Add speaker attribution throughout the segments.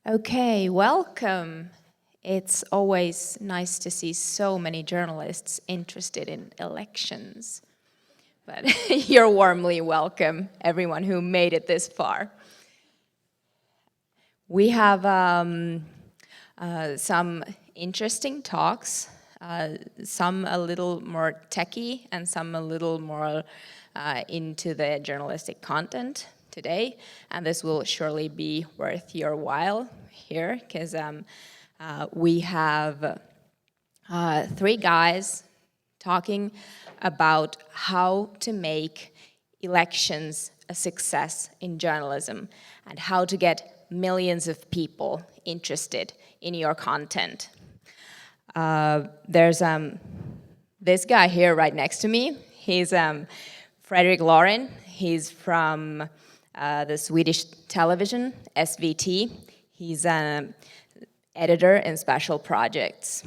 Speaker 1: Okay, welcome. It's always nice to see so many journalists interested in elections. But you're warmly welcome, everyone who made it this far. We have some interesting talks, some a little more techy and some a little more into the journalistic content today, and this will surely be worth your while here, because we have three guys talking about how to make elections a success in journalism and how to get millions of people interested in your content. There's this guy here right next to me. He's Fredrik Loren. He's from the Swedish television, SVT. He's an editor in special projects.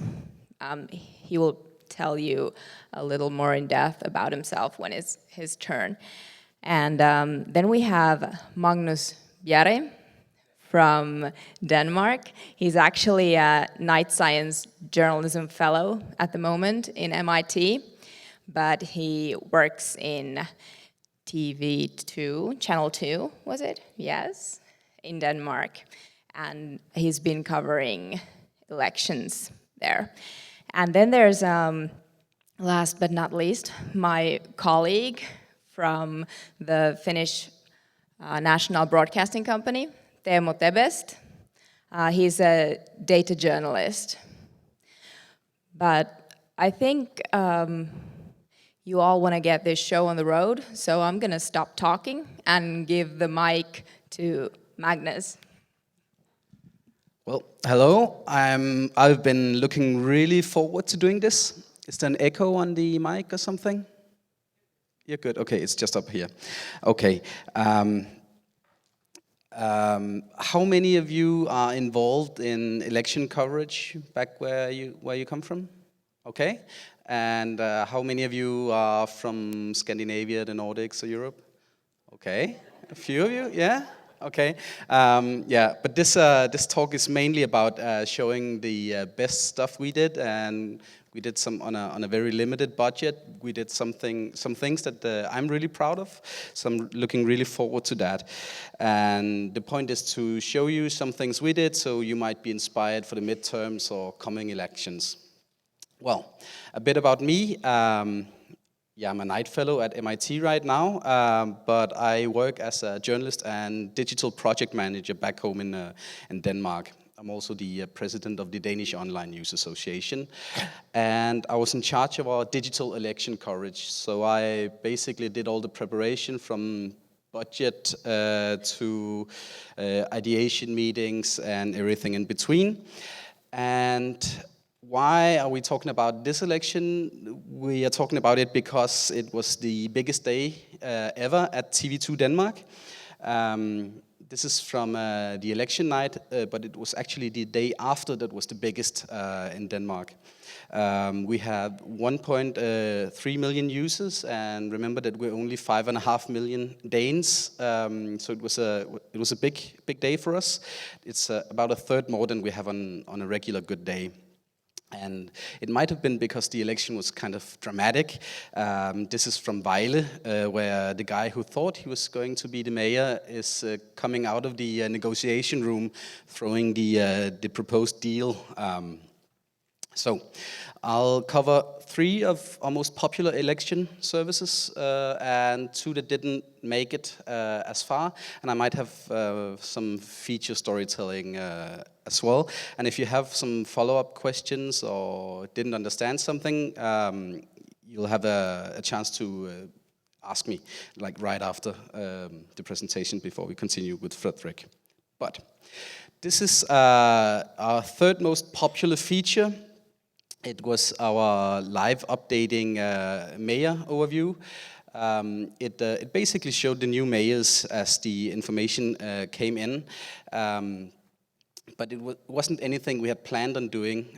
Speaker 1: He will tell you a little more in depth about himself when it's his turn. And then we have Magnus Bjerre from Denmark. He's actually a Night Science Journalism Fellow at the moment in MIT, but he works in TV2, Channel 2, was it? Yes, in Denmark. And he's been covering elections there. And then there's, last but not least, my colleague from the Finnish National Broadcasting Company, Teemu Tebest. He's a data journalist. But I think you all want to get this show on the road, so I'm going to stop talking and give the mic to Magnus.
Speaker 2: Well, hello. I've been looking really forward to doing this. Is there an echo on the mic or something? You're good. Okay, it's just up here. Okay. How many of you are involved in election coverage back where you come from? Okay. And how many of you are from Scandinavia, the Nordics, or Europe? Okay. A few of you, yeah. Okay, yeah, but this talk is mainly about showing the best stuff we did, and we did some on a very limited budget. We did some things that I'm really proud of, so I'm looking really forward to that. And the point is to show you some things we did, so you might be inspired for the midterms or coming elections. Well, a bit about me. Yeah, I'm a Knight Fellow at MIT right now, but I work as a journalist and digital project manager back home in Denmark. I'm also the president of the Danish Online News Association, and I was in charge of our digital election coverage. So I basically did all the preparation from budget to ideation meetings and everything in between. And why are we talking about this election? We are talking about it because it was the biggest day ever at TV2 Denmark. This is from the election night, but it was actually the day after that was the biggest in Denmark. We have 1.3 million users, and remember that we're only 5.5 million Danes. So it was a big day for us. It's about a third more than we have on a regular good day. And it might have been because the election was kind of dramatic. This is from Vejle, where the guy who thought he was going to be the mayor is coming out of the negotiation room, throwing the proposed deal. So I'll cover 3 of our most popular election services and 2 that didn't make it as far. And I might have some feature storytelling as well. And if you have some follow-up questions or didn't understand something, you'll have a chance to ask me, like right after the presentation before we continue with Fredrik. But this is our 3rd most popular feature. It was our live updating mayor overview. It basically showed the new mayors as the information came in. But it wasn't anything we had planned on doing.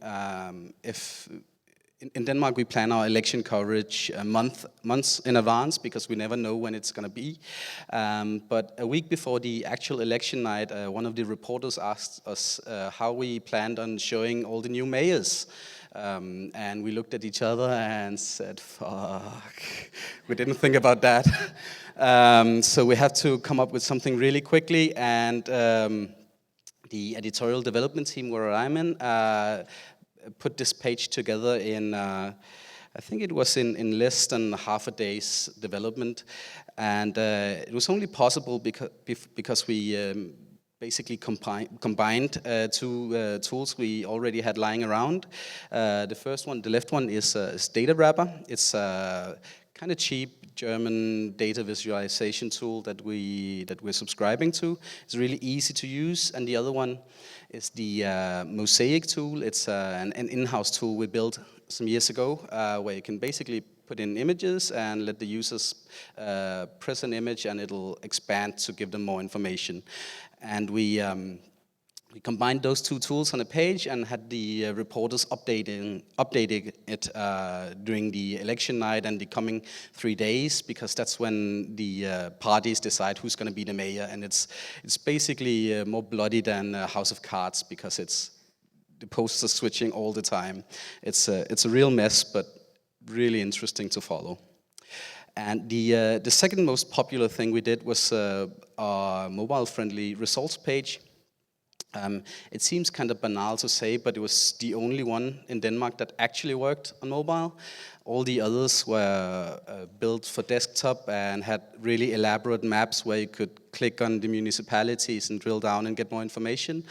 Speaker 2: in Denmark, we plan our election coverage months in advance because we never know when it's going to be. But a week before the actual election night, one of the reporters asked us how we planned on showing all the new mayors. And we looked at each other and said, fuck, we didn't think about that. So we have to come up with something really quickly, and the editorial development team where I'm in put this page together in, I think it was in less than half a day's development. And it was only possible because we basically combined two tools we already had lying around. The first one, the left one, is Data Wrapper. It's a kind of cheap German data visualization tool that we're subscribing to. It's really easy to use. And the other one is the Mosaic tool. It's an in-house tool we built some years ago, where you can basically put in images and let the users press an image and it'll expand to give them more information. And we combined those two tools on a page and had the reporters updating it during the election night and the coming 3 days, because that's when the parties decide who's going to be the mayor. And it's basically more bloody than House of Cards, because the posts are switching all the time. It's a real mess, but really interesting to follow. And the second most popular thing we did was our mobile-friendly results page. It seems kind of banal to say, but it was the only one in Denmark that actually worked on mobile. All the others were built for desktop and had really elaborate maps where you could click on the municipalities and drill down and get more information.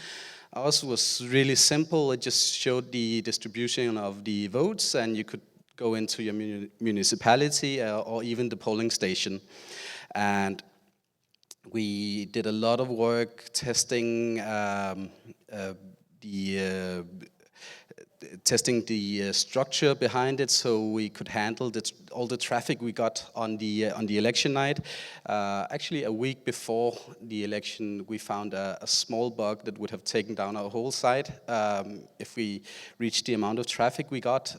Speaker 2: Ours was really simple. It just showed the distribution of the votes, and you could go into your municipality or even the polling station. And we did a lot of work testing the structure behind it, so we could handle all the traffic we got on the election night. Actually, a week before the election, we found a small bug that would have taken down our whole site if we reached the amount of traffic we got.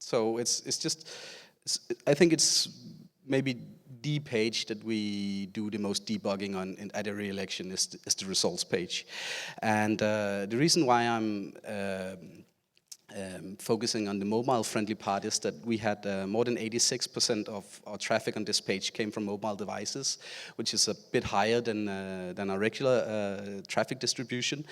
Speaker 2: So I think it's maybe the page that we do the most debugging on at every election is the results page. And the reason why I'm focusing on the mobile-friendly part is that we had more than 86% of our traffic on this page came from mobile devices, which is a bit higher than our regular traffic distribution.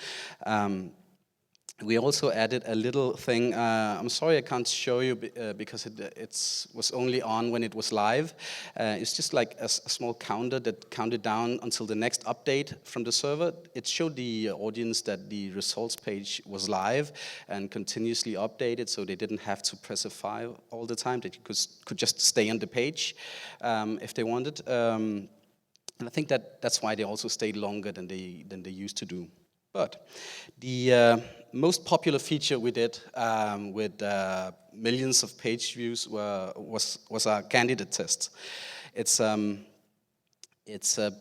Speaker 2: We also added a little thing. I'm sorry I can't show you because it was only on when it was live. It's just like a small counter that counted down until the next update from the server. It showed the audience that the results page was live and continuously updated, so they didn't have to press a file all the time. They could just stay on the page if they wanted. And I think that's why they also stayed longer than they used to do. But the most popular feature we did with millions of page views was our candidate test. It's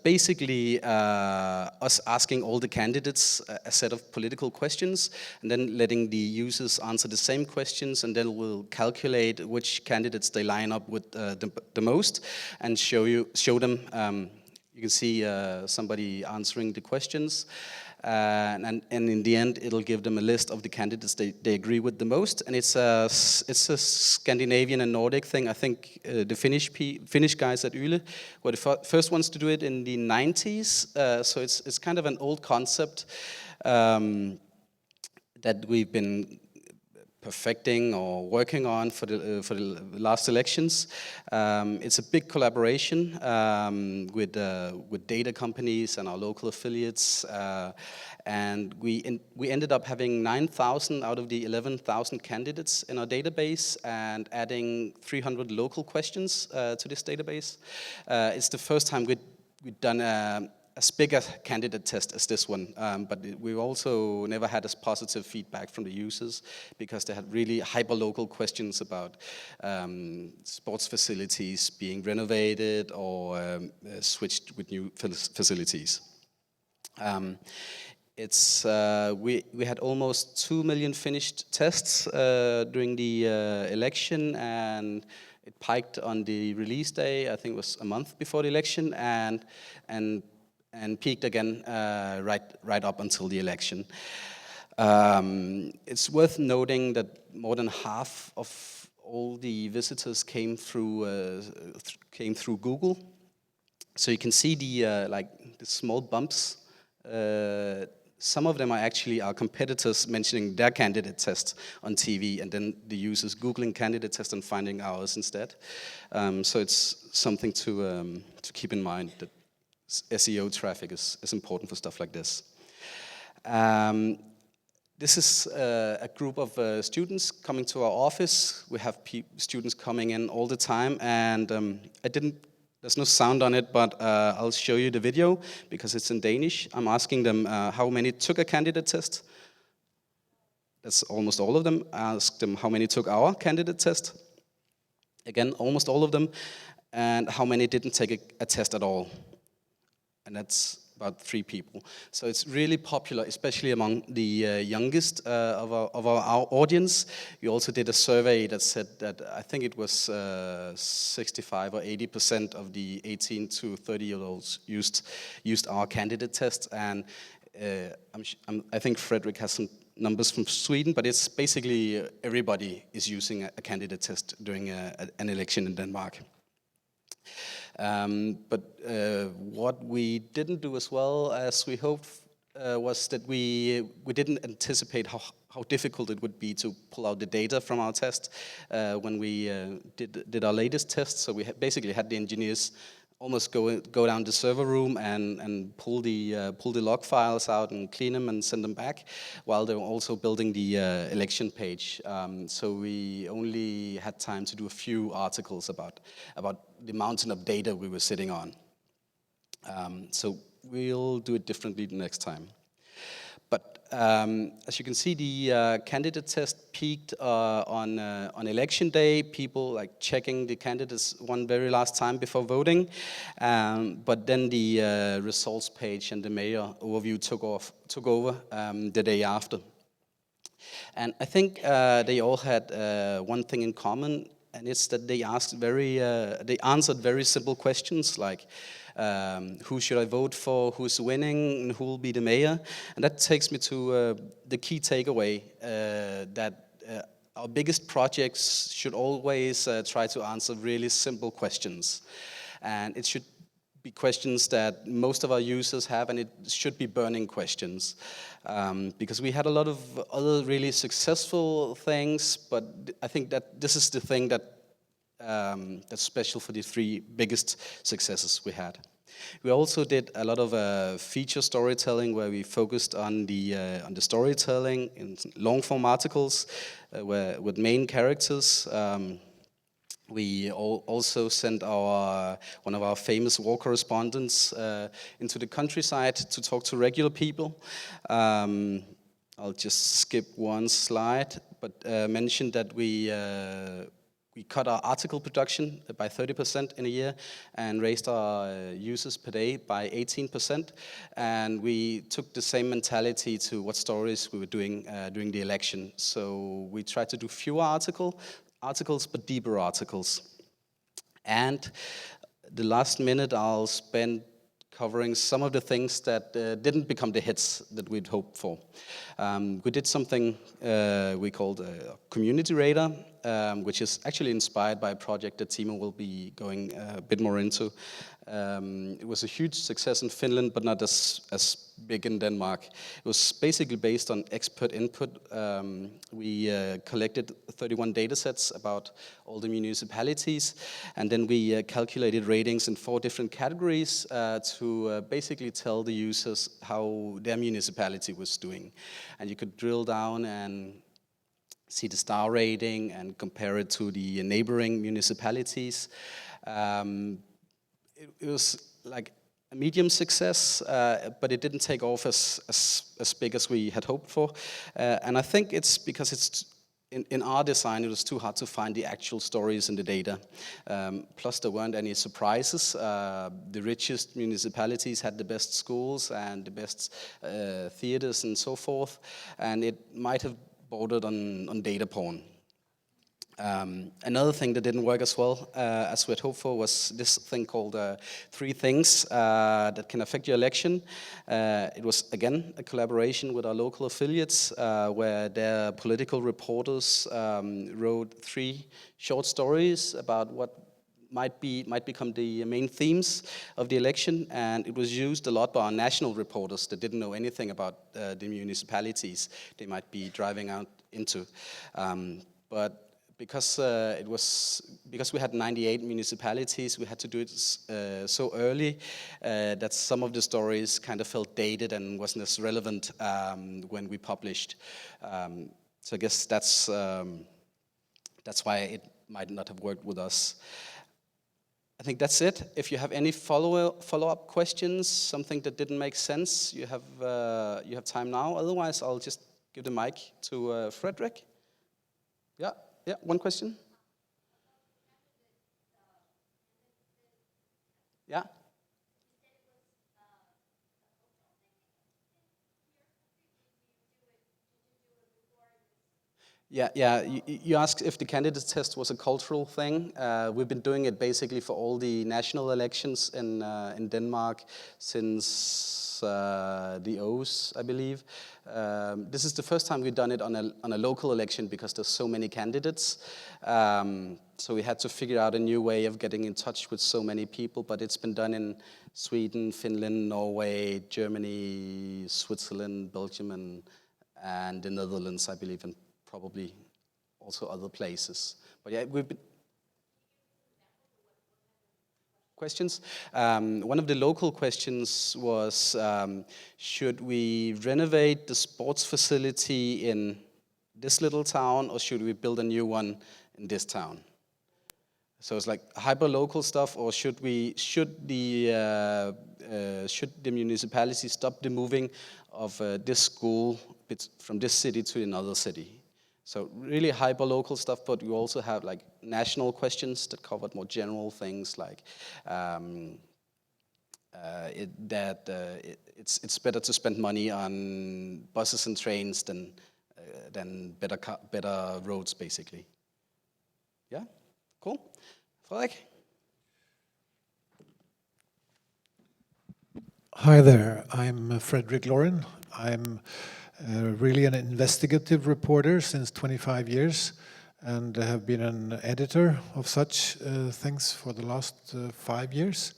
Speaker 2: basically us asking all the candidates a set of political questions and then letting the users answer the same questions, and then we'll calculate which candidates they line up with the most and show them. You can see somebody answering the questions. And in the end, it'll give them a list of the candidates they agree with the most. And it's a Scandinavian and Nordic thing. I think the Finnish guys at Yle were the first ones to do it in the 90s. So it's kind of an old concept that we've been perfecting or working on for the last elections. It's a big collaboration with data companies and our local affiliates, and we ended up having 9,000 out of the 11,000 candidates in our database and adding 300 local questions to this database. It's the first time we've done as big a candidate test as this one, but we also never had as positive feedback from the users because they had really hyper-local questions about sports facilities being renovated or switched with new facilities. It's we had almost 2 million finished tests during the election, and it peaked on the release day. I think it was a month before the election, and peaked again right up until the election. It's worth noting that more than half of all the visitors came through Google. So you can see the small bumps. Some of them are actually our competitors mentioning their candidate test on TV, and then the users Googling candidate test and finding ours instead. So it's something to keep in mind, that SEO traffic is important for stuff like this. This is a group of students coming to our office. We have students coming in all the time, and there's no sound on it, but I'll show you the video because it's in Danish. I'm asking them how many took a candidate test. That's almost all of them. I asked them how many took our candidate test. Again, almost all of them. And how many didn't take a test at all. And that's about 3 people. So it's really popular, especially among the youngest of our audience. We also did a survey that said that I think it was 65 or 80% of the 18 to 30-year-olds used our candidate test. And I think Frederick has some numbers from Sweden, but it's basically everybody is using a candidate test during an election in Denmark. But what we didn't do as well as we hoped was that we didn't anticipate how difficult it would be to pull out the data from our test when we did our latest test. So we basically had the engineers almost go down the server room and pull the log files out and clean them and send them back, while they were also building the election page. So we only had time to do a few articles about the mountain of data we were sitting on. So we'll do it differently the next time. But as you can see, the candidate test peaked on election day. People like checking the candidates one very last time before voting. But then the results page and the mayor overview took over the day after. And I think they all had one thing in common, and it's that they answered very simple questions like, who should I vote for, who's winning, and who will be the mayor? And that takes me to the key takeaway, that our biggest projects should always try to answer really simple questions. And it should be questions that most of our users have, and it should be burning questions. Because we had a lot of other really successful things, but I think that this is the thing that's special for the 3 biggest successes we had. We also did a lot of feature storytelling, where we focused on the storytelling in long-form articles with main characters. We also sent one of our famous war correspondents into the countryside to talk to regular people. I'll just skip one slide, but mention that we cut our article production by 30% in a year and raised our users per day by 18%. And we took the same mentality to what stories we were doing during the election. So we tried to do fewer articles, but deeper articles. And the last minute I'll spend covering some of the things that didn't become the hits that we'd hoped for. We did something we called a community radar, which is actually inspired by a project that Timo will be going a bit more into. It was a huge success in Finland, but not as big in Denmark. It was basically based on expert input. We collected 31 data sets about all the municipalities, and then we calculated ratings in 4 different categories to basically tell the users how their municipality was doing. And you could drill down and see the star rating and compare it to the neighboring municipalities. It was like a medium success, but it didn't take off as big as we had hoped for. And I think it's because in our design, it was too hard to find the actual stories in the data. Plus, there weren't any surprises. The richest municipalities had the best schools and the best theaters and so forth, and it might have bordered on data porn. Another thing that didn't work as well as we had hoped for was this thing called 3 things that can affect your election. It was, again, a collaboration with our local affiliates where their political reporters wrote 3 short stories about what might become the main themes of the election, and it was used a lot by our national reporters that didn't know anything about the municipalities they might be driving out into. But because we had 98 municipalities, we had to do it so early that some of the stories kind of felt dated and wasn't as relevant when we published. So I guess that's why it might not have worked with us. I think that's it. If you have any follow-up questions, something that didn't make sense, you have time now. Otherwise, I'll just give the mic to Frederick. Yeah, one question? Yeah? Yeah. You asked if the candidate test was a cultural thing. We've been doing it basically for all the national elections in Denmark since the O's, I believe. This is the first time we've done it on a local election because there's so many candidates. So we had to figure out a new way of getting in touch with so many people, but it's been done in Sweden, Finland, Norway, Germany, Switzerland, Belgium, and the Netherlands, I believe, and probably also other places. But yeah, we've been... Questions? One of the local questions was, should we renovate the sports facility in this little town, or should we build a new one in this town? So it's like hyper-local stuff, or should the municipality stop the moving of this school from this city to another city? So really hyper-local stuff, but you also have like national questions that covered more general things like it's better to spend money on buses and trains than better roads, basically. Yeah, cool. Frederik?
Speaker 3: Hi there, I'm Frederick Loren. I'm really an investigative reporter since 25 years and have been an editor of such things for the last 5 years.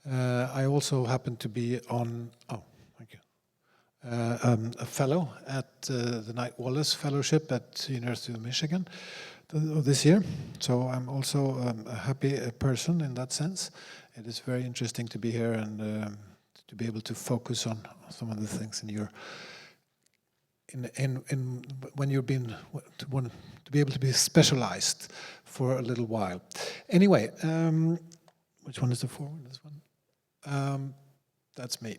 Speaker 3: I also happen to be a fellow at the Knight Wallace Fellowship at University of Michigan this year. So I'm also a happy person in that sense. It is very interesting to be here and to be able to focus on some of the things in your when you've been to be able to be specialized for a little while. Anyway, which one is the forward? This one. That's me.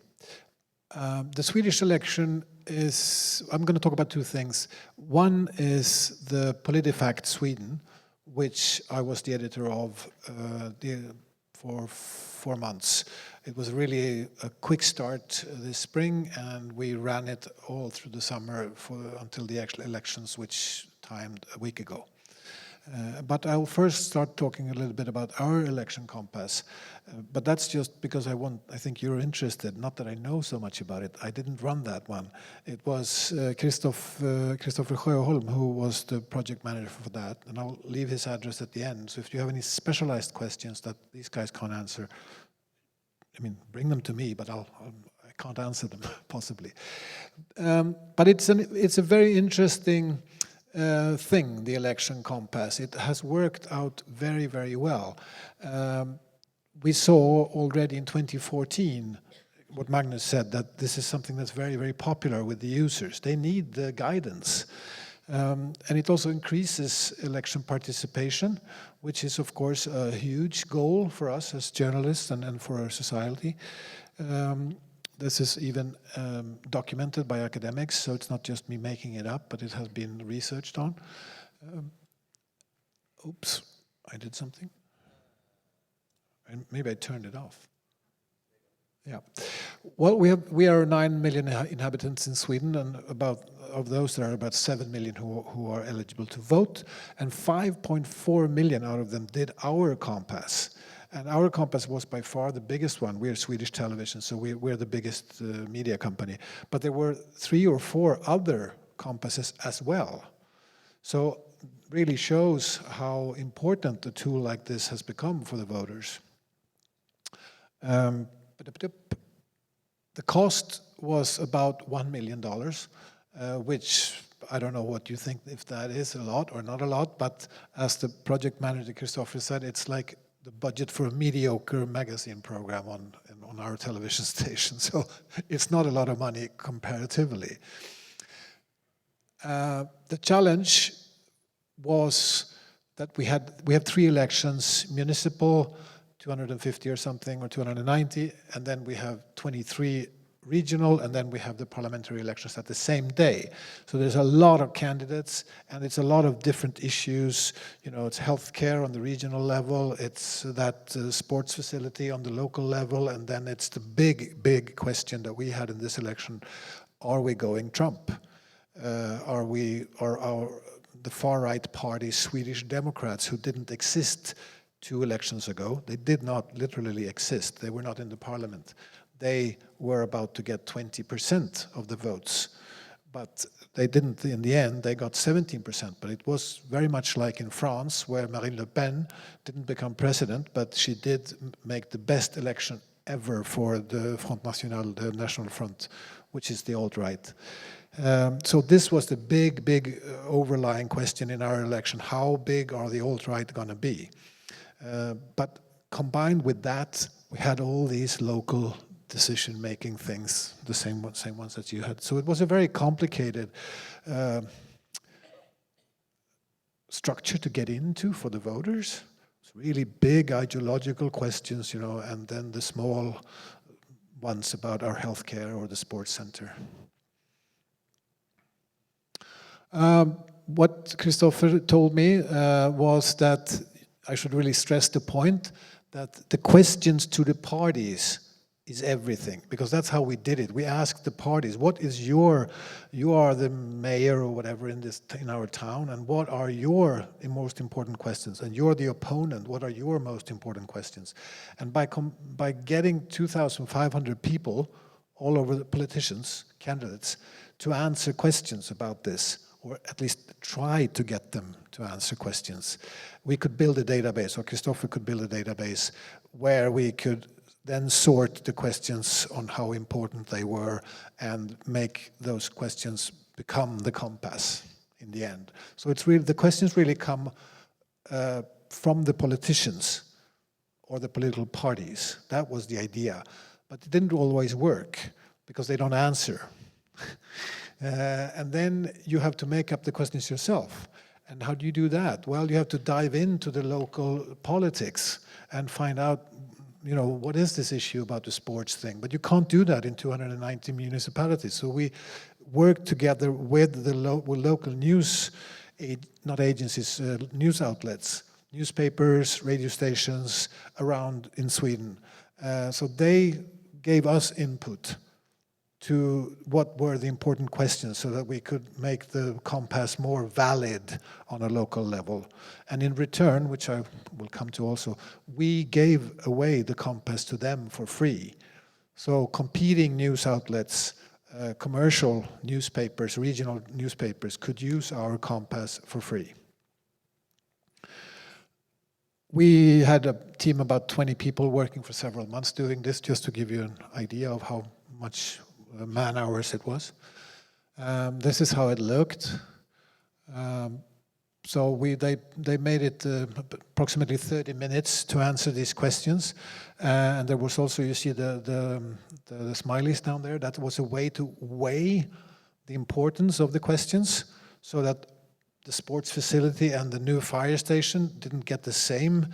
Speaker 3: The Swedish election is. I'm going to talk about 2 things. One is the PolitiFact Sweden, which I was the editor of for 4 months. It was really a quick start this spring, and we ran it all through the summer until the actual elections, which timed a week ago. But I'll first start talking a little bit about our election compass. But that's just because I think you're interested, not that I know so much about it. I didn't run that one. It was Christopher Sjöholm who was the project manager for that, and I'll leave his address at the end. So if you have any specialized questions that these guys can't answer, I mean, bring them to me, but I can't answer them, possibly. But it's a very interesting thing, the election compass. It has worked out very, very well. We saw already in 2014 what Magnus said, that this is something that's very, very popular with the users. They need the guidance. And it also increases election participation, which is, of course, a huge goal for us as journalists and for our society. This is even documented by academics, so it's not just me making it up, but it has been researched on. Oops, I did something. And maybe I turned it off. Yeah. Well, we are 9 million inhabitants in Sweden, and of those there are about 7 million who are eligible to vote, and 5.4 million out of them did our Compass. And our Compass was by far the biggest one. We're Swedish television, so we're the biggest media company. But there were 3 or 4 other Compasses as well. So really shows how important a tool like this has become for the voters. The cost was about $1 million, which I don't know what you think, if that is a lot or not a lot, but as the project manager Christopher said, it's like the budget for a mediocre magazine program on our television station. So it's not a lot of money comparatively. The challenge was that we have 3 elections: municipal, 250 or something, or 290, and then we have 23 regional, and then we have the parliamentary elections at the same day. So there's a lot of candidates, and it's a lot of different issues. You know, it's healthcare on the regional level, it's that sports facility on the local level, and then it's the big question that we had in this election: are we going Trump? Are the far-right party, Swedish Democrats, who didn't exist 2 elections ago? They did not literally exist. They were not in the parliament. They were about to get 20% of the votes, but they didn't in the end. They got 17%, but it was very much like in France, where Marine Le Pen didn't become president, but she did make the best election ever for the Front National, the National Front, which is the alt-right. So this was the big overlying question in our election: how big are the alt-right going to be? But combined with that, we had all these local decision-making things, the same ones that you had. So it was a very complicated structure to get into for the voters. It's really big ideological questions, you know, and then the small ones about our healthcare or the sports center. What Christopher told me was that I should really stress the point that the questions to the parties is everything, because that's how we did it. We asked the parties, what is you are the mayor or whatever in our town, and what are your most important questions? And you're the opponent, what are your most important questions? And by getting 2,500 people, all over the politicians, candidates, to answer questions about this, or at least try to get them to answer questions, we could build a database, or Christopher could build a database, where we could then sort the questions on how important they were and make those questions become the compass in the end. So it's really, the questions really come from the politicians or the political parties. That was the idea. But it didn't always work, because they don't answer. And then you have to make up the questions yourself. And how do you do that? Well, you have to dive into the local politics and find out, you know, what is this issue about the sports thing? But you can't do that in 290 municipalities. So we work together with the local news, not agencies, news outlets, newspapers, radio stations around in Sweden. So they gave us input to what were the important questions, so that we could make the compass more valid on a local level. And in return, which I will come to also, we gave away the compass to them for free. So competing news outlets, commercial newspapers, regional newspapers could use our compass for free. We had a team about 20 people working for several months doing this, just to give you an idea of how much man hours it was. This is how it looked. So they made it approximately 30 minutes to answer these questions. And there was also, you see the smileys down there, that was a way to weigh the importance of the questions, so that the sports facility and the new fire station didn't get the same.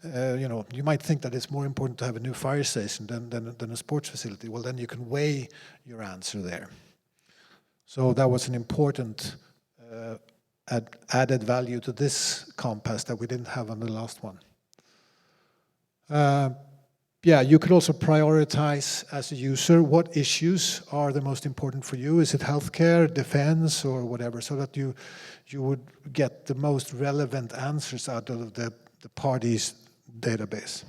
Speaker 3: You might think that it's more important to have a new fire station than a sports facility. Well, then you can weigh your answer there. So that was an important added value to this compass that we didn't have on the last one. You could also prioritize as a user what issues are the most important for you. Is it healthcare, defense, or whatever, so that you would get the most relevant answers out of the party's database.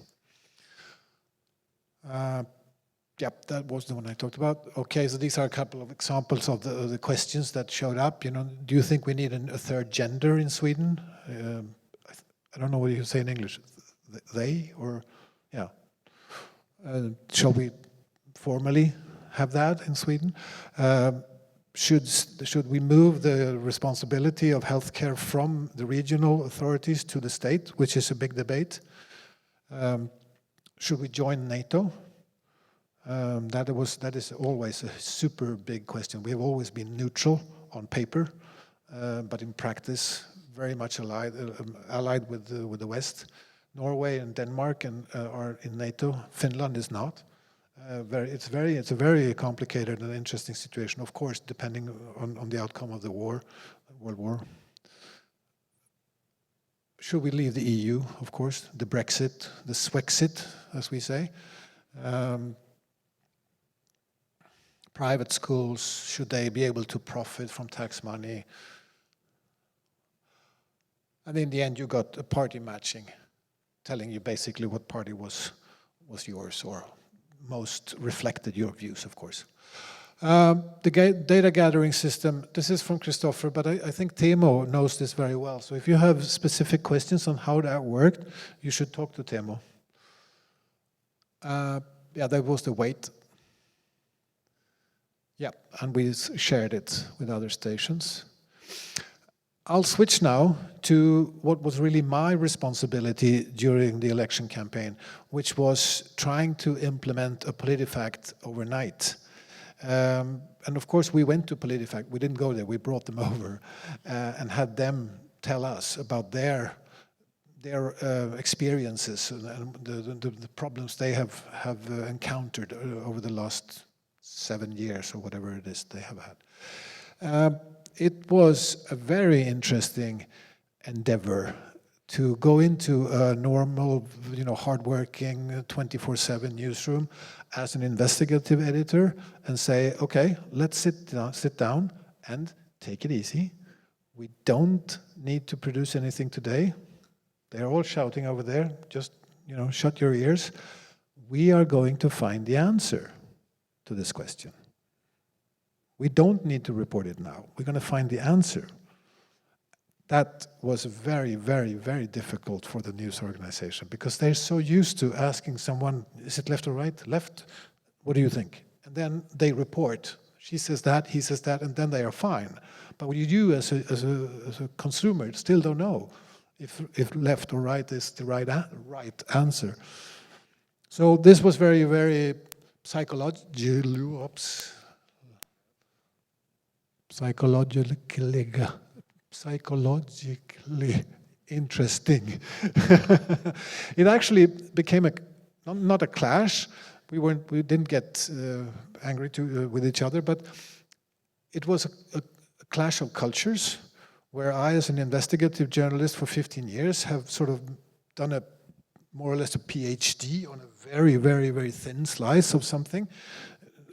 Speaker 3: That was the one I talked about. Okay, so these are a couple of examples of the questions that showed up. Do you think we need a third gender in Sweden? I don't know what you say in English. They or yeah. Shall we formally have that in Sweden? Should we move the responsibility of healthcare from the regional authorities to the state, which is a big debate? Should we join NATO? That is always a super big question. We have always been neutral on paper, but in practice, very much allied with the West. Norway and Denmark are in NATO. Finland is not. It's a very complicated and interesting situation, of course, depending on the outcome of the World War. Should we leave the EU? Of course, the Brexit, the Swexit, as we say. Private schools, should they be able to profit from tax money? And in the end, you got a party matching, telling you basically what party was yours or most reflected your views, of course. The data gathering system, this is from Christopher, but I think Temo knows this very well. So if you have specific questions on how that worked, you should talk to Temo. That was the weight. And we shared it with other stations. I'll switch now to what was really my responsibility during the election campaign, which was trying to implement a PolitiFact overnight. And of course, we went to PolitiFact. We didn't go there. We brought them over and had them tell us about their experiences and the problems they have encountered over the last 7 years or whatever it is they have had. It was a very interesting endeavor to go into a normal, hardworking 24/7 newsroom as an investigative editor and say, okay, let's sit down and take it easy. We don't need to produce anything today. They're all shouting over there. Just, shut your ears. We are going to find the answer to this question. We don't need to report it now. We're going to find the answer. That was very, very, very difficult for the news organization because they're so used to asking someone, is it left or right? Left? What do you think? And then they report. She says that, he says that, and then they are fine. But what you as a consumer still don't know if left or right is the right answer. So this was very, very psychologically interesting. It actually became not a clash. We didn't get angry with each other, but it was a clash of cultures where I, as an investigative journalist for 15 years, have sort of done more or less a PhD on a very, very, very thin slice of something,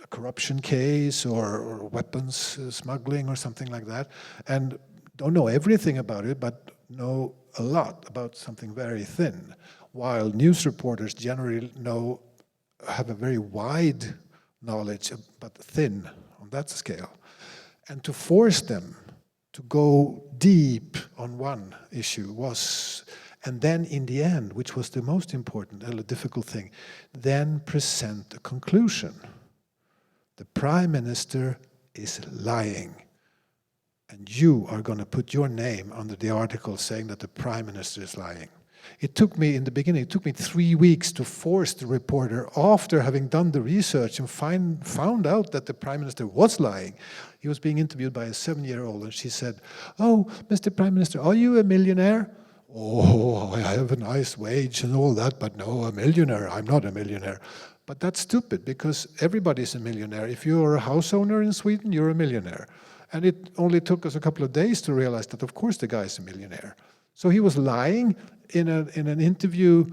Speaker 3: a corruption case or weapons smuggling or something like that, and don't know everything about it, but know a lot about something very thin, while news reporters generally have a very wide knowledge, but thin on that scale. And to force them to go deep on one issue was, and then in the end, which was the most important and difficult thing, then present a conclusion. The Prime Minister is lying. And you are going to put your name under the article saying that the Prime Minister is lying. It took me, in the beginning, it took me 3 weeks to force the reporter, after having done the research and found out that the Prime Minister was lying. He was being interviewed by a 7-year-old, and she said, "Oh, Mr. Prime Minister, are you a millionaire?" "Oh, I have a nice wage and all that, but no, a millionaire, I'm not a millionaire." But that's stupid, because everybody's a millionaire. If you're a house owner in Sweden, you're a millionaire. And it only took us a couple of days to realize that, of course, the guy is a millionaire. So he was lying in an interview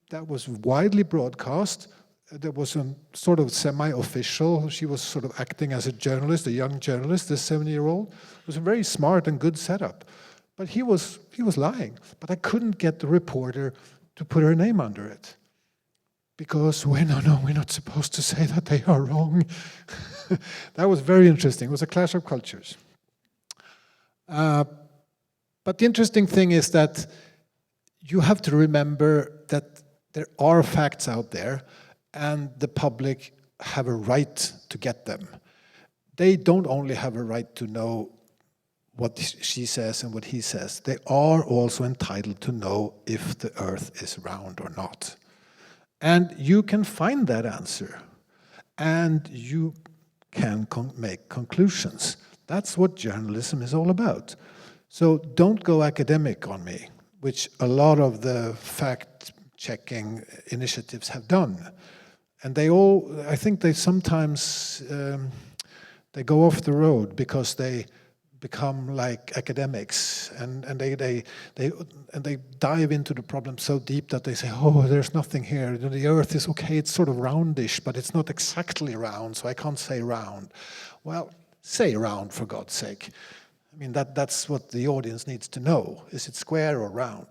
Speaker 3: that was widely broadcast. That was a sort of semi-official. She was sort of acting as a journalist, a young journalist, this 7-year-old. It was a very smart and good setup. But he was lying. But I couldn't get the reporter to put her name under it. Because we're not supposed to say that they are wrong. That was very interesting. It was a clash of cultures. But the interesting thing is that you have to remember that there are facts out there, and the public have a right to get them. They don't only have a right to know what she says and what he says. They are also entitled to know if the earth is round or not. And you can find that answer, and you can make conclusions. That's what journalism is all about. So don't go academic on me, which a lot of the fact-checking initiatives have done. And I think they sometimes, they go off the road because they become like academics, and they dive into the problem so deep that they say, "Oh, there's nothing here. The earth is okay, it's sort of roundish, but it's not exactly round, so I can't say round." Well, say round, for God's sake. I mean, that's what the audience needs to know. Is it square or round?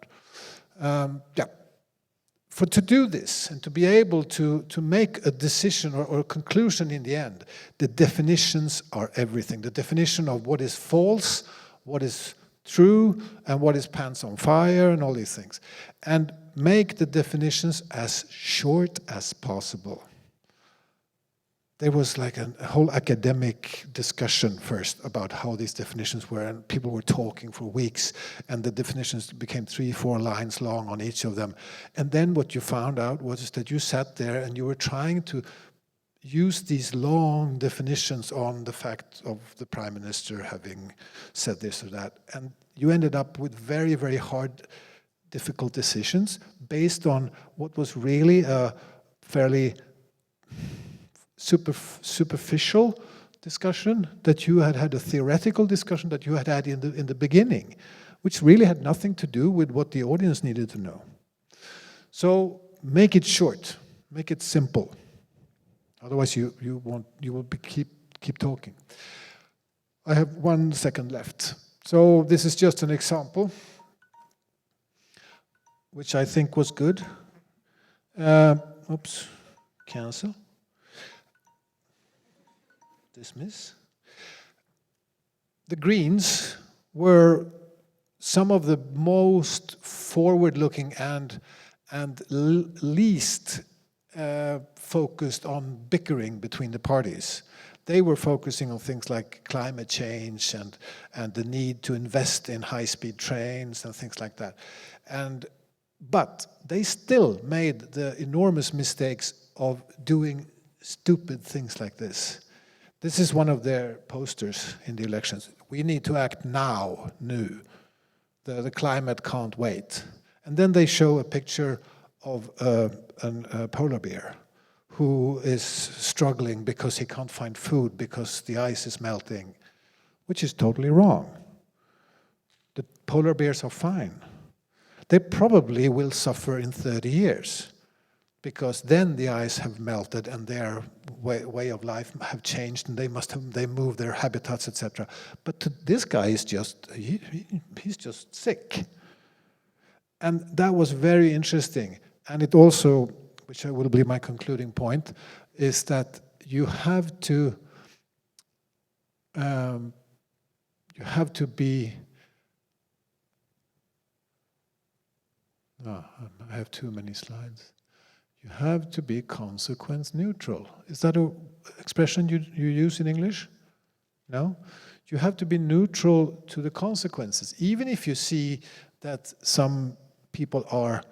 Speaker 3: To do this and to be able to make a decision or a conclusion in the end, the definitions are everything. The definition of what is false, what is true, and what is pants on fire, and all these things. And make the definitions as short as possible. There was like a whole academic discussion first about how these definitions were, and people were talking for weeks, and the definitions became 3-4 lines long on each of them. And then what you found out was that you sat there and you were trying to use these long definitions on the fact of the Prime Minister having said this or that. And you ended up with very, very hard, difficult decisions based on what was really a fairly superficial discussion, that you had a theoretical discussion that you had in the beginning, which really had nothing to do with what the audience needed to know. So make it short, make it simple. Otherwise, you will keep talking. I have 1 second left. So this is just an example, which I think was good. Oops, cancel. Dismiss. The Greens were some of the most forward-looking and least focused on bickering between the parties. They were focusing on things like climate change and the need to invest in high-speed trains and things like that. But they still made the enormous mistakes of doing stupid things like this. This is one of their posters in the elections. We need to act now, nu. The climate can't wait. And then they show a picture of a polar bear who is struggling because he can't find food because the ice is melting, which is totally wrong. The polar bears are fine. They probably will suffer in 30 years. Because then the ice have melted and their way of life have changed, and they move their habitats, etc. But this guy is he's just sick. And that was very interesting. And it also, which will be my concluding point, is that you have to be. Oh, I have too many slides. You have to be consequence neutral. Is that an expression you use in English? No? You have to be neutral to the consequences. Even if you see that some people are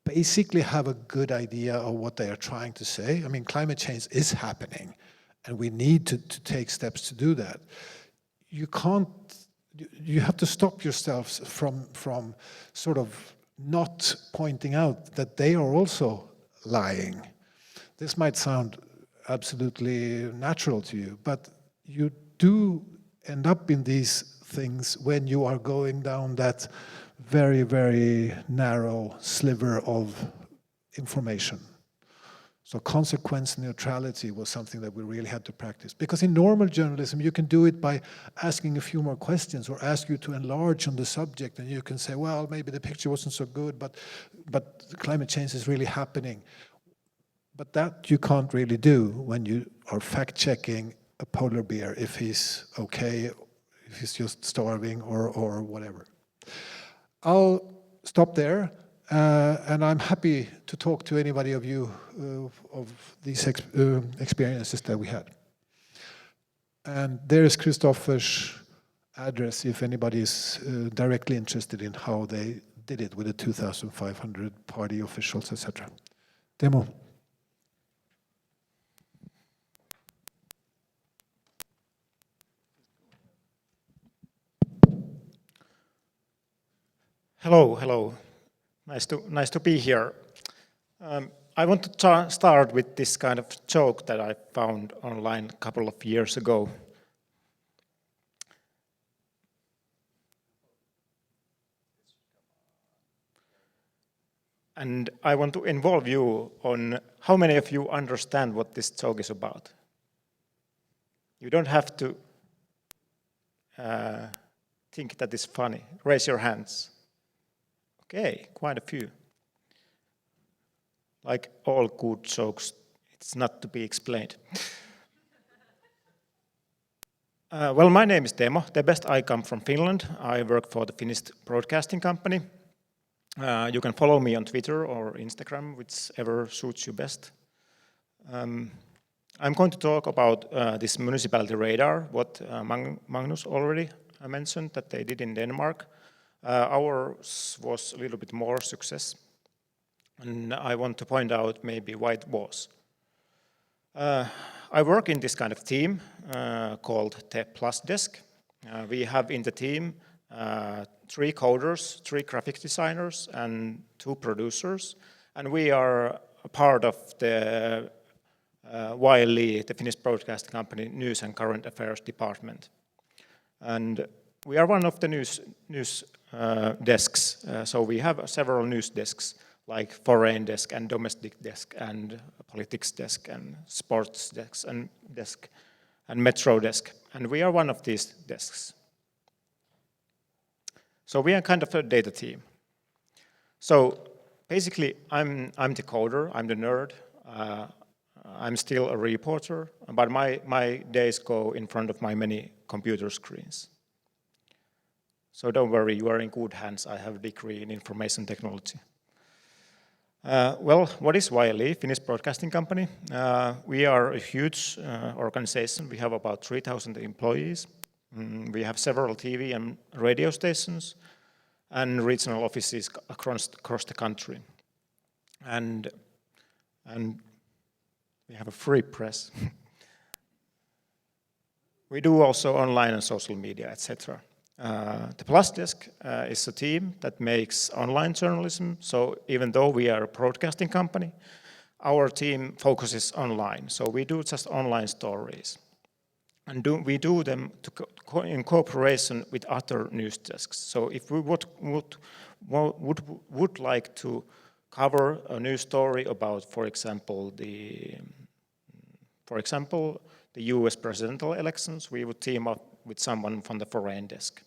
Speaker 3: basically have a good idea of what they are trying to say. I mean, climate change is happening, and we need to take steps to do that. You can't, you have to stop yourselves from sort of not pointing out that they are also lying. This might sound absolutely natural to you, but you do end up in these things when you are going down that very, very narrow sliver of information. So consequence neutrality was something that we really had to practice. Because in normal journalism, you can do it by asking a few more questions or ask you to enlarge on the subject, and you can say, well, maybe the picture wasn't so good, but climate change is really happening. But that you can't really do when you are fact-checking a polar bear, if he's okay, if he's just starving or whatever. I'll stop there, and I'm happy to talk to anybody of you of these experiences that we had. And there is Christopher's address if anybody is directly interested in how they did it with the 2,500 party officials, etc. Demo.
Speaker 4: Hello, hello. Nice to be here. I want to start with this kind of joke that I found online a couple of years ago. And I want to involve you on how many of you understand what this joke is about. You don't have to think that it's funny. Raise your hands. Okay, quite a few. Like all good jokes, it's not to be explained. Well, my name is Demo. The best I come from Finland. I work for the Finnish broadcasting company. You can follow me on Twitter or Instagram, whichever suits you best. I'm going to talk about this municipality radar, what Magnus already mentioned that they did in Denmark. Ours was a little bit more success, and I want to point out maybe why it was. I work in this kind of team called the Plus Desk. We have in the team 3 coders, 3 graphic designers, and 2 producers, and we are a part of the YLE, the Finnish broadcasting company, News and Current Affairs department. And we are one of the news desks, so we have several news desks, like foreign desk and domestic desk and politics desk and sports desk and metro desk, and we are one of these desks. So we are kind of a data team. So basically, I'm the coder, I'm the nerd. I'm still a reporter, but my days go in front of my many computer screens. So don't worry, you are in good hands. I have a degree in information technology. Well, what is YLE, Finnish Broadcasting Company? We are a huge organization. We have about 3,000 employees. We have several TV and radio stations and regional offices across the country. And we have a free press. We do also online and social media, etc. The Plus Desk is a team that makes online journalism. So even though we are a broadcasting company, our team focuses online. So we do just online stories. And we do them in cooperation with other news desks. So if we would like to cover a news story about, for example, the US presidential elections, we would team up with someone from the foreign desk.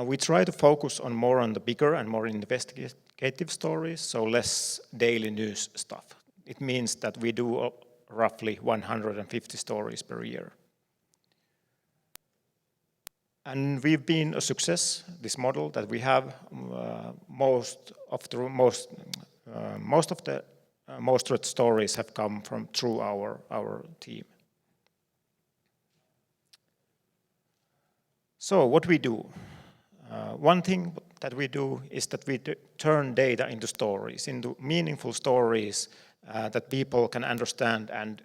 Speaker 4: We try to focus more on the bigger and more investigative stories, so less daily news stuff. It means that we do roughly 150 stories per year. And we've been a success, this model that we have. Most read stories have come through our team. So what we do? One thing that we do is that we turn data into stories, into meaningful stories that people can understand and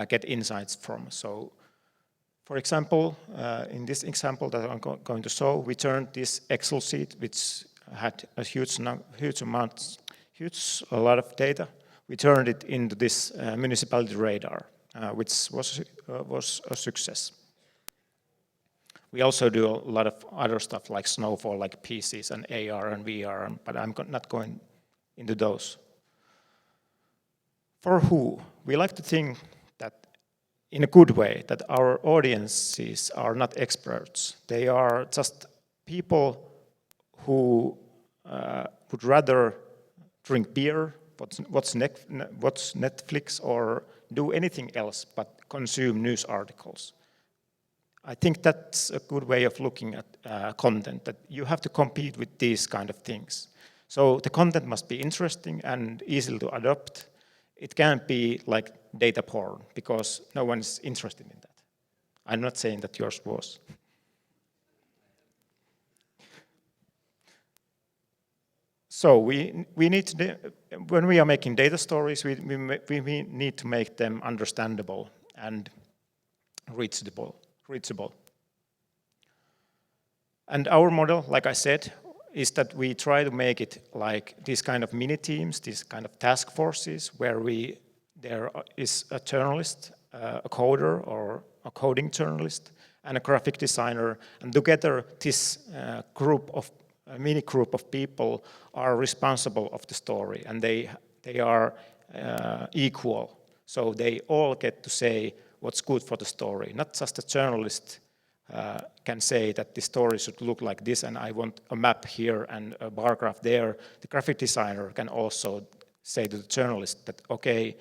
Speaker 4: get insights from. So, for example, in this example that I'm going to show, we turned this Excel sheet, which had a a lot of data. We turned it into this municipality radar, which was a success. We also do a lot of other stuff like snowfall, like PCs and AR and VR, but I'm not going into those. For who? We like to think that in a good way, that our audiences are not experts. They are just people who would rather drink beer, watch Netflix, or do anything else but consume news articles. I think that's a good way of looking at content, that you have to compete with these kind of things. So the content must be interesting and easy to adopt. It can't be like data porn, because no one is interested in that. I'm not saying that yours was. So we need to, when we are making data stories, we need to make them understandable and reachable. And our model, like I said, is that we try to make it like these kind of mini teams, these kind of task forces, where there is a journalist, a coder or a coding journalist, and a graphic designer, and together this a mini group of people are responsible of the story, and they are equal. So they all get to say what's good for the story. Not just a journalist can say that the story should look like this, and I want a map here and a bar graph there. The graphic designer can also say to the journalist that, okay,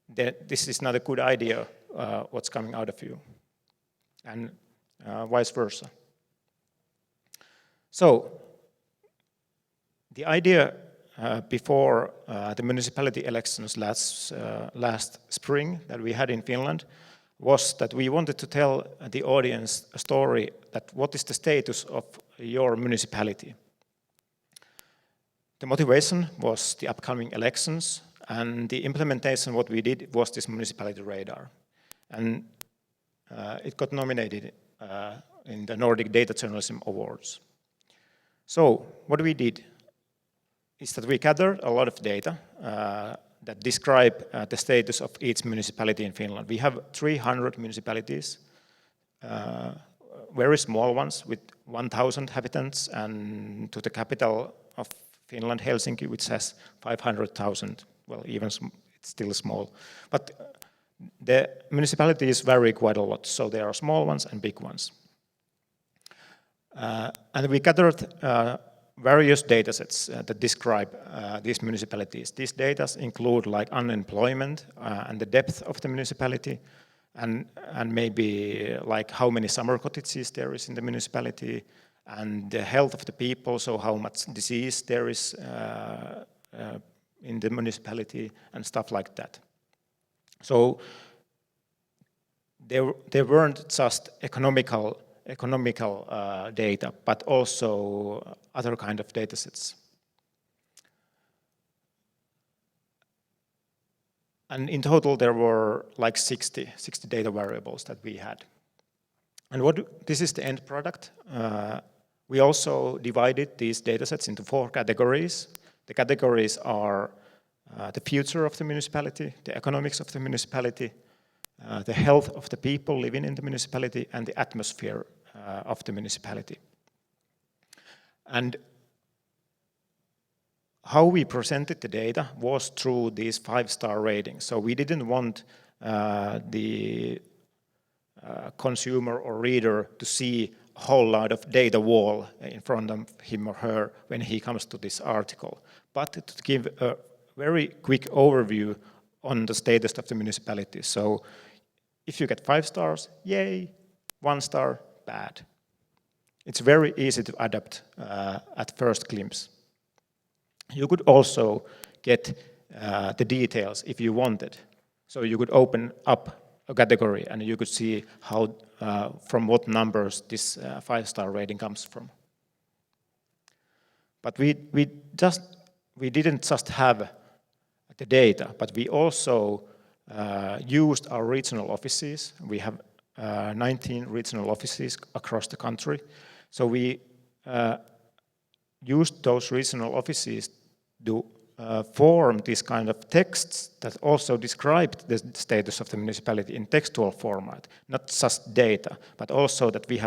Speaker 4: this is not a good idea, what's coming out of you, and vice versa. So the idea before the municipality elections last spring that we had in Finland was that we wanted to tell the audience a story that what is the status of your municipality. The motivation was the upcoming elections, and the implementation, what we did, was this municipality radar. And it got nominated in the Nordic Data Journalism Awards. So what we did is that we gathered a lot of data that describe the status of each municipality in Finland. We have 300 municipalities, very small ones with 1,000 inhabitants, and to the capital of Finland, Helsinki, which has 500,000. Well, even it's still small. But the municipalities vary quite a lot, so there are small ones and big ones. And we gathered various data sets that describe these municipalities. These data include like unemployment and the depth of the municipality, and maybe like how many summer cottages there is in the municipality, and the health of the people, so how much disease there is in the municipality and stuff like that. So there weren't just economical data, but also other kind of data sets. And in total, there were like 60 data variables that we had. And this is the end product. We also divided these data sets into 4 categories. The categories are the future of the municipality, the economics of the municipality, the health of the people living in the municipality, and the atmosphere of the municipality. And how we presented the data was through these 5-star ratings. So we didn't want the consumer or reader to see a whole lot of data wall in front of him or her when he comes to this article, but to give a very quick overview on the status of the municipality. So if you get 5 stars, yay, 1 star, bad. It's very easy to adapt at first glimpse. You could also get the details if you wanted. So you could open up a category and you could see how, from what numbers this 5-star rating comes from. But we didn't just have the data, but we also used our regional offices. We have 19 regional offices across the country. So we used those regional offices to form these kind of texts that also described the status of the municipality in textual format, not just data, but also that we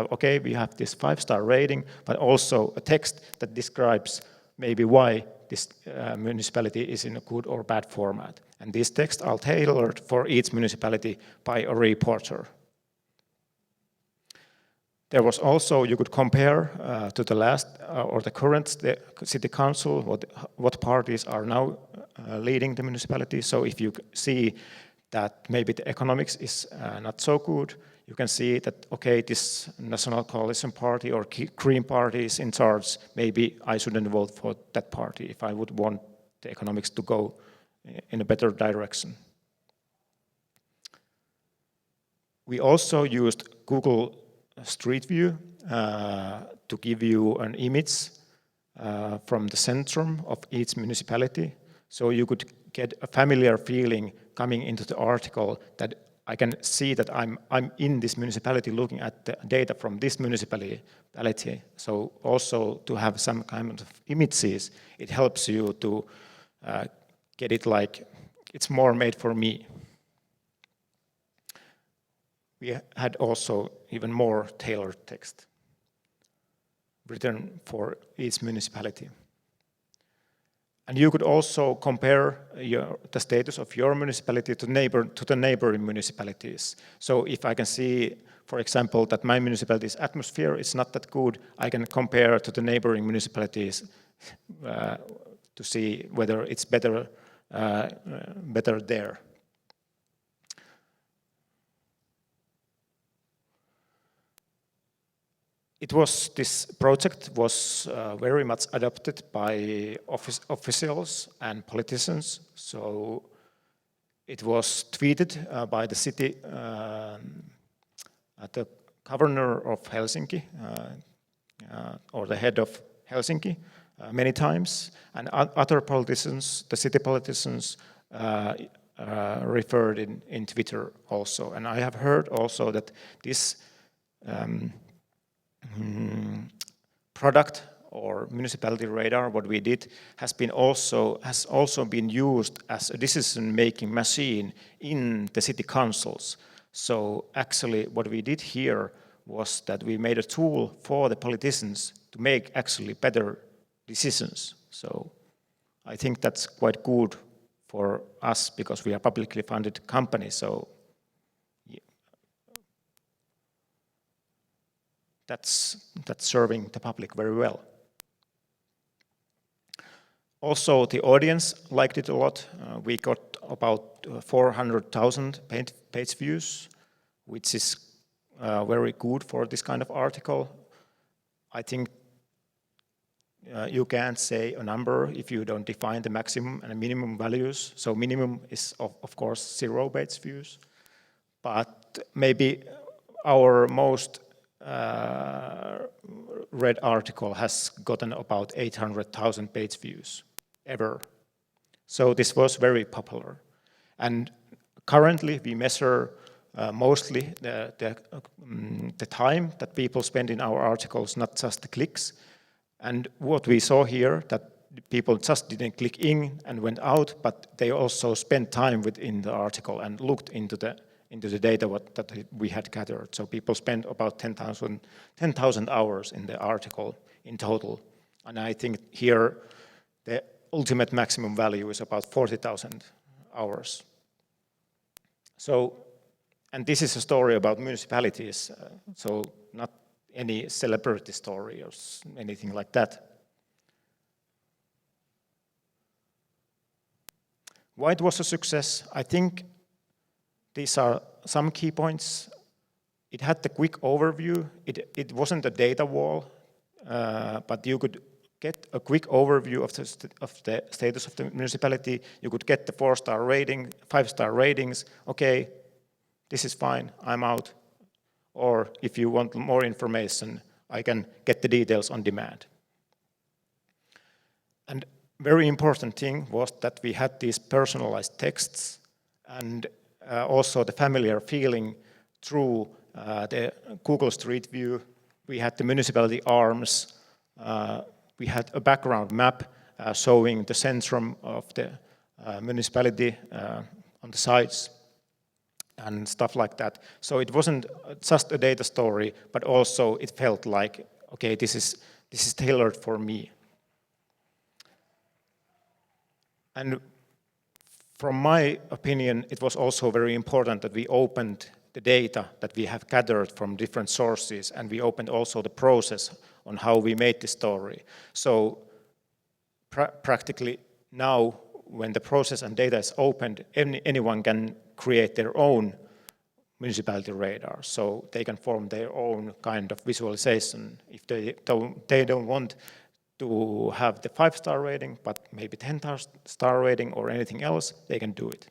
Speaker 4: have this 5-star rating, but also a text that describes maybe why this municipality is in a good or bad format. And these texts are tailored for each municipality by a reporter. There was also, you could compare to the last or the current city council, what parties are now leading the municipality. So if you see that maybe the economics is not so good, you can see that, okay, this National Coalition Party or Green Party is in charge, maybe I shouldn't vote for that party if I would want the economics to go in a better direction. We also used Google Street View to give you an image from the centrum of each municipality. So you could get a familiar feeling coming into the article that I can see that I'm in this municipality looking at the data from this municipality. So also to have some kind of images, it helps you to get it like it's more made for me. We had also even more tailored text written for each municipality. And you could also compare the status of your municipality to the neighboring municipalities. So if I can see, for example, that my municipality's atmosphere is not that good, I can compare to the neighboring municipalities to see whether it's better there. This project was very much adopted by officials and politicians. So it was tweeted by the city, the governor of Helsinki, or the head of Helsinki many times, and other politicians, the city politicians, referred in Twitter also. And I have heard also that this product or municipality radar, what we did, has also been used as a decision-making machine in the city councils. So actually what we did here was that we made a tool for the politicians to make actually better decisions. So I think that's quite good for us because we are a publicly funded company. So that's serving the public very well. Also, the audience liked it a lot. We got about 400,000 page views, which is very good for this kind of article. I think you can't say a number if you don't define the maximum and minimum values. So minimum is, of course, 0 page views. But maybe our most read article has gotten about 800,000 page views ever. So this was very popular. And currently we measure mostly the time that people spend in our articles, not just the clicks. And what we saw here, that people just didn't click in and went out, but they also spent time within the article and looked into the data that we had gathered. So people spent about 10,000 hours in the article in total. And I think here the ultimate maximum value is about 40,000 hours. So, and this is a story about municipalities, so not any celebrity story or anything like that. Why it was a success? I think these are some key points. It had the quick overview. It wasn't a data wall, but you could get a quick overview of the status of the municipality. You could get the 4-star rating, 5-star ratings. Okay, this is fine, I'm out. Or if you want more information, I can get the details on demand. And very important thing was that we had these personalized texts and also the familiar feeling through the Google Street View. We had the municipality arms. We had a background map showing the centrum of the municipality on the sides and stuff like that. So it wasn't just a data story, but also it felt like, okay, this is tailored for me. And from my opinion, it was also very important that we opened the data that we have gathered from different sources, and we opened also the process on how we made the story. So practically now, when the process and data is opened, anyone can create their own municipality radar. So they can form their own kind of visualization. If they don't want to have the 5-star rating, but maybe 10-star rating or anything else, they can do it.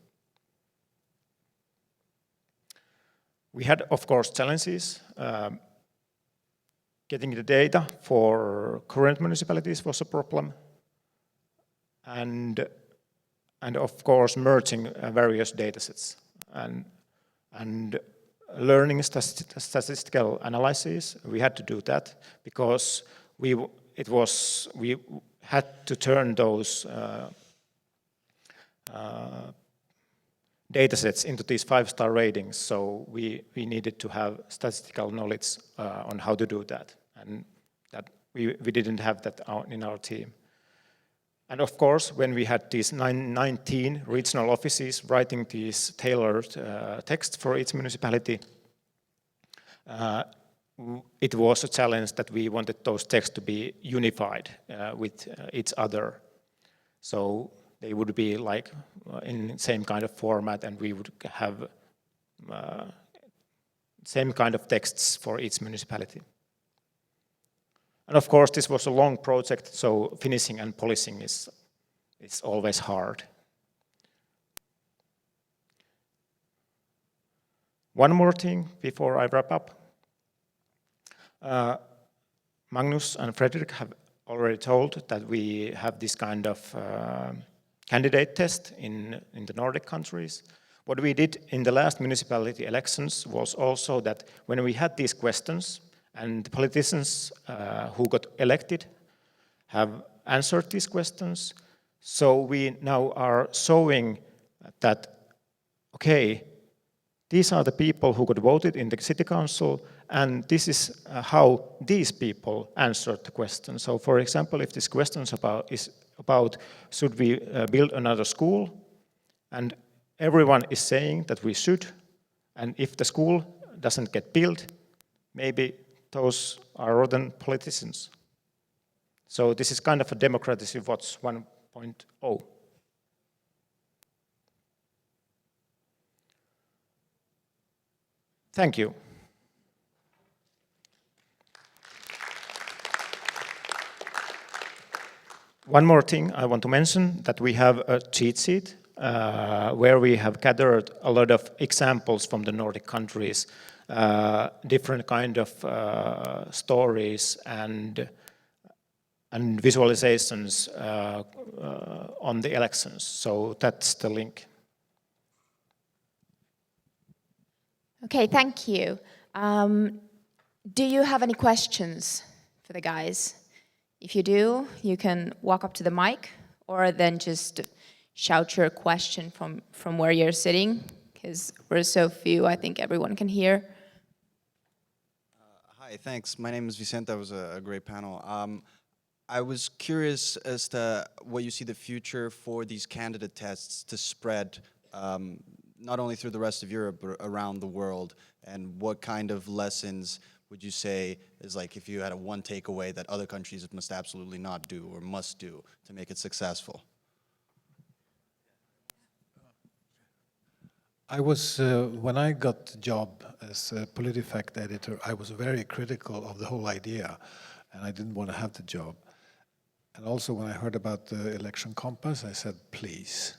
Speaker 4: We had, of course, challenges. Getting the data for current municipalities was a problem. And of course, merging various datasets and learning statistical analysis. We had to do that because we had to turn those datasets into these 5-star ratings. So we needed to have statistical knowledge on how to do that, and that we didn't have that in our team. And of course, when we had these 19 regional offices writing these tailored texts for each municipality, it was a challenge that we wanted those texts to be unified with each other. So they would be like in same kind of format, and we would have same kind of texts for each municipality. And of course, this was a long project, so finishing and polishing is always hard. One more thing before I wrap up. Magnus and Fredrik have already told that we have this kind of candidate test in the Nordic countries. What we did in the last municipality elections was also that when we had these questions, and the politicians who got elected have answered these questions. So we now are showing that, okay, these are the people who got voted in the city council, and this is how these people answered the question. So for example, if this question is about should we build another school, and everyone is saying that we should, and if the school doesn't get built, maybe those are rotten politicians. So this is kind of a democracy watch 1.0. Thank you. One more thing I want to mention, that we have a cheat sheet where we have gathered a lot of examples from the Nordic countries, different kind of stories and visualizations on the elections. So that's the link.
Speaker 1: Okay, thank you. Do you have any questions for the guys? If you do, you can walk up to the mic, or then just shout your question from where you're sitting, because we're so few, I think everyone can hear.
Speaker 5: Hi, thanks. My name is Vicente. That was a great panel. I was curious as to what you see the future for these candidate tests to spread not only through the rest of Europe, but around the world, and what kind of lessons would you say is like if you had a one takeaway that other countries must absolutely not do or must do to make it successful?
Speaker 3: I was, when I got the job as a PolitiFact editor, I was very critical of the whole idea, and I didn't want to have the job. And also when I heard about the election compass, I said, please,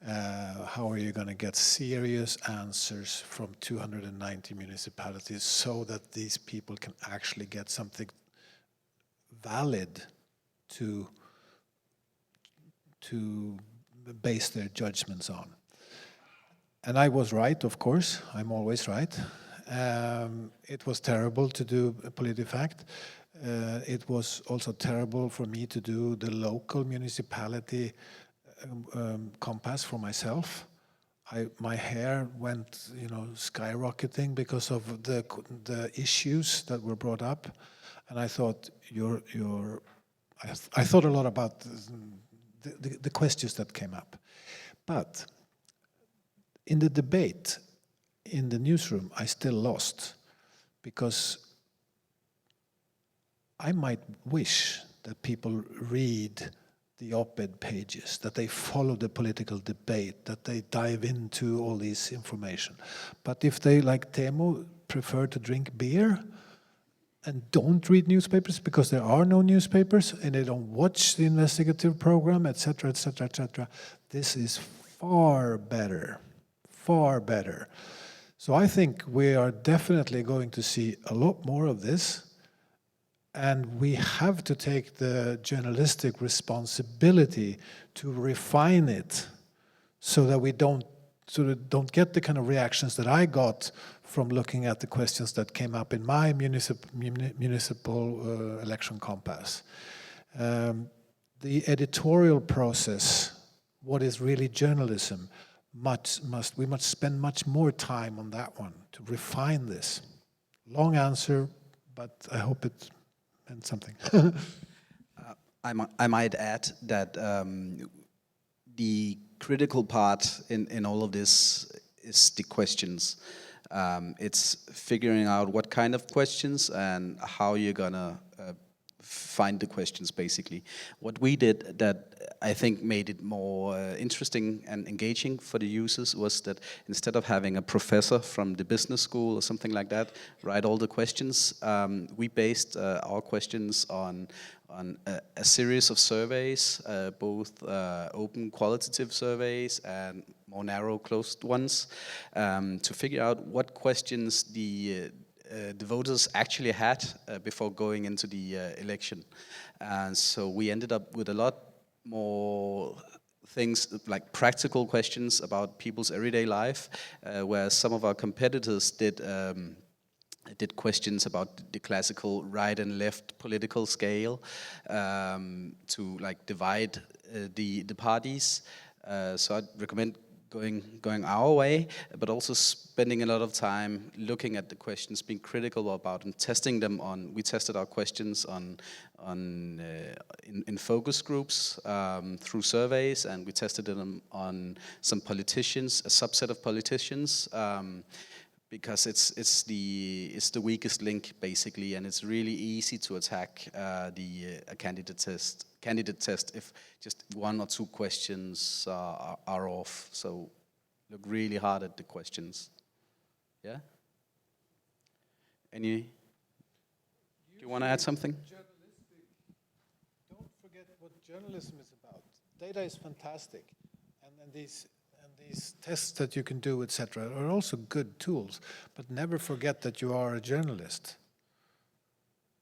Speaker 3: how are you going to get serious answers from 290 municipalities so that these people can actually get something valid to to base their judgments on. And I was right, of course. I'm always right. It was terrible to do PolitiFact. It was also terrible for me to do the local municipality compass for myself. My hair went, skyrocketing because of the issues that were brought up, and I thought I thought a lot about the questions that came up, but in the debate in the newsroom, I still lost because I might wish that people read the op-ed pages, that they follow the political debate, that they dive into all this information. But if they, like Teemu, prefer to drink beer and don't read newspapers because there are no newspapers, and they don't watch the investigative program, etc., etc., etc., this is far better, far better. So I think we are definitely going to see a lot more of this. And we have to take the journalistic responsibility to refine it so that we don't get the kind of reactions that I got from looking at the questions that came up in my municipal election compass. The editorial process, what is really journalism, we must spend much more time on that one to refine this. Long answer, but I hope it meant something.
Speaker 2: I might add that the critical part in all of this is the questions. It's figuring out what kind of questions and how you're gonna find the questions, basically. What we did that I think made it more interesting and engaging for the users was that instead of having a professor from the business school or something like that write all the questions, we based our questions on a series of surveys, both open qualitative surveys and more narrow closed ones, to figure out what questions the voters actually had before going into the election. And so we ended up with a lot more things like practical questions about people's everyday life, where some of our competitors did questions about the classical right and left political scale, to like divide the parties. So I'd recommend going our way, but also spending a lot of time looking at the questions, being critical about and testing them on. We tested our questions in focus groups through surveys, and we tested them on some politicians, a subset of politicians, because it's the weakest link basically, and it's really easy to attack a candidate test if just one or two questions are off. So look really hard at the questions. Yeah. Do you want to add something?
Speaker 3: Don't forget what journalism is about. Data is fantastic, and these tests that you can do, etc., are also good tools. But never forget that you are a journalist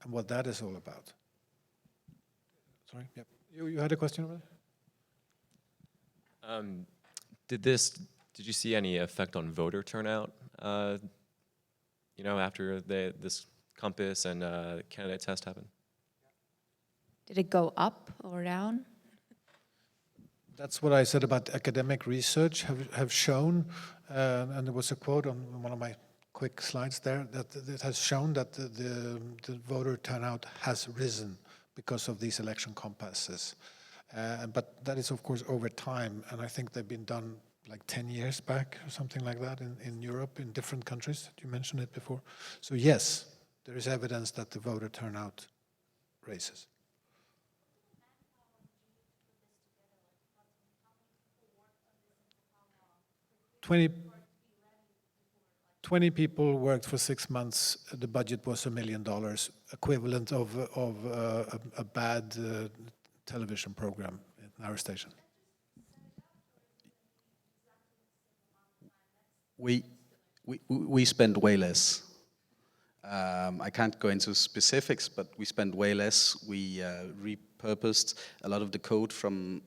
Speaker 3: and what that is all about. Sorry. Yep. You had a question over there?
Speaker 6: Did you see any effect on voter turnout? After this compass and candidate test happened?
Speaker 1: Did it go up or down?
Speaker 3: That's what I said about academic research have shown, and there was a quote on one of my quick slides there, that it has shown that the voter turnout has risen because of these election compasses. But that is, of course, over time, and I think they've been done like 10 years back or something like that in Europe, in different countries. You mentioned it before. So yes, there is evidence that the voter turnout raises. Twenty people worked for 6 months. The budget was $1 million, equivalent of a bad television program in our station.
Speaker 2: We spend way less. I can't go into specifics, but we spend way less. We repurposed a lot of the code from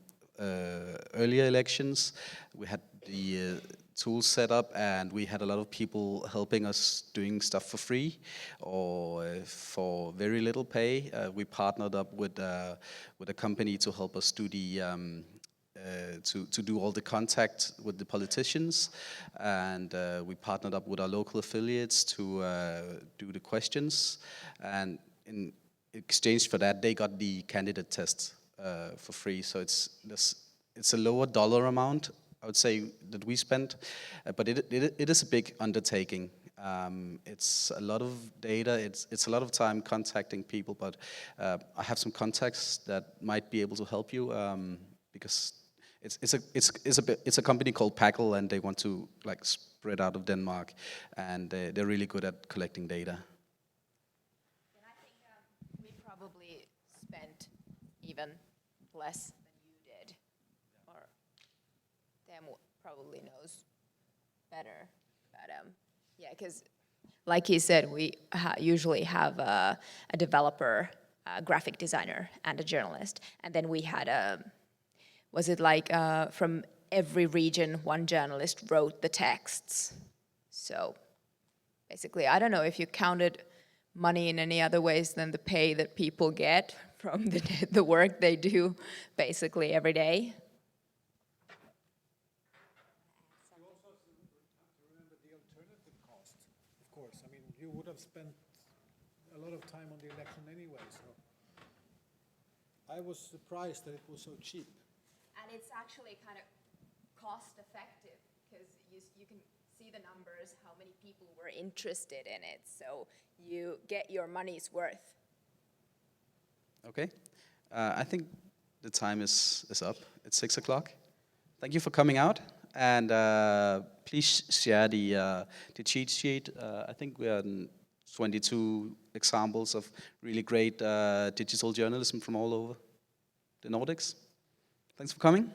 Speaker 2: earlier elections. We had the tools set up, and we had a lot of people helping us doing stuff for free or for very little pay. We partnered up with a company to help us do the to do all the contact with the politicians, and we partnered up with our local affiliates to do the questions, and in exchange for that, they got the candidate test for free. So it's a lower dollar amount, I would say, that we spent, but it is a big undertaking. It's a lot of data, it's a lot of time contacting people, but I have some contacts that might be able to help you, because it's a company called Packle, and they want to like spread out of Denmark, and they're really good at collecting data.
Speaker 1: And I think we probably spent even less than you did, or Dan probably knows better. But yeah, because like he said, we usually have a developer, a graphic designer, and a journalist, and then we had was it like from every region, one journalist wrote the texts. So basically, I don't know if you counted money in any other ways than the pay that people get from the work they do basically every day.
Speaker 3: You also have to remember the alternative cost, of course. I mean, you would have spent a lot of time on the election anyway, so I was surprised that it was so cheap.
Speaker 1: And it's actually kind of cost effective, because you can see the numbers, how many people were interested in it, so you get your money's worth.
Speaker 2: Okay, I think the time is up. It's 6 o'clock. Thank you for coming out, and please share the cheat sheet. I think we are 22 examples of really great digital journalism from all over the Nordics. Thanks for coming.